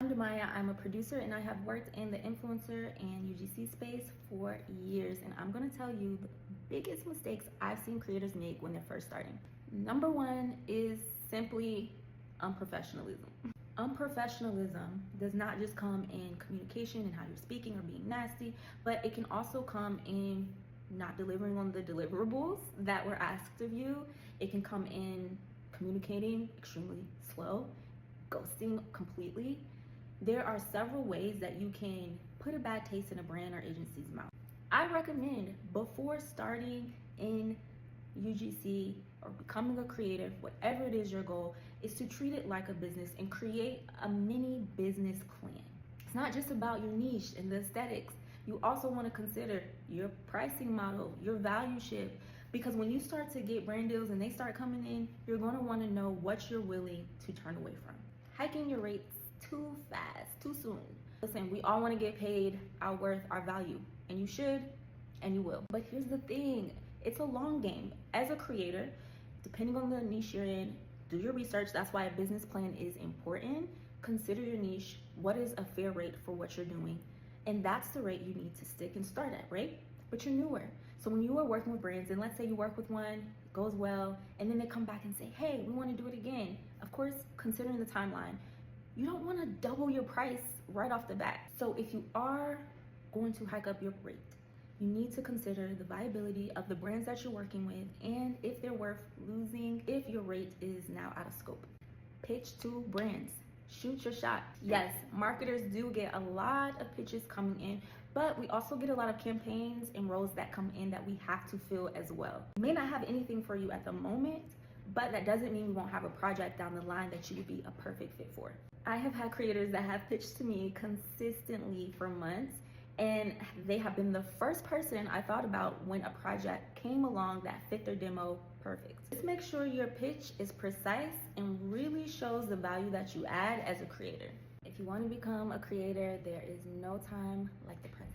I'm Demaya. I'm a producer and I have worked in the influencer and UGC space for years. And I'm going to tell you the biggest mistakes I've seen creators make when they're first starting. Number one is simply unprofessionalism. Unprofessionalism does not just come in communication and how you're speaking or being nasty, but it can also come in not delivering on the deliverables that were asked of you. It can come in communicating extremely slow, ghosting completely. There are several ways that you can put a bad taste in a brand or agency's mouth. I recommend before starting in UGC or becoming a creative, whatever it is your goal, is to treat it like a business and create a mini business plan. It's not just about your niche and the aesthetics. You also want to consider your pricing model, your value shift, because when you start to get brand deals and they start coming in, you're going to want to know what you're willing to turn away from. Hiking your rates too fast, too soon. Listen, we all want to get paid our worth, our value, and you should, and you will. But here's the thing, it's a long game. As a creator, depending on the niche you're in, do your research. That's why a business plan is important. Consider your niche. What is a fair rate for what you're doing? And that's the rate you need to stick and start at, right? But you're newer. So when you are working with brands, and let's say you work with one, it goes well, and then they come back and say, hey, we want to do it again. Of course, considering the timeline, you don't want to double your price right off the bat. So if you are going to hike up your rate, you need to consider the viability of the brands that you're working with and if they're worth losing if your rate is now out of scope. Pitch to brands. Shoot your shot. Yes, marketers do get a lot of pitches coming in, but we also get a lot of campaigns and roles that come in that we have to fill as well. We may not have anything for you at the moment, but that doesn't mean we won't have a project down the line that you would be a perfect fit for. I have had creators that have pitched to me consistently for months, and they have been the first person I thought about when a project came along that fit their demo perfect. Just make sure your pitch is precise and really shows the value that you add as a creator. If you want to become a creator, there is no time like the present.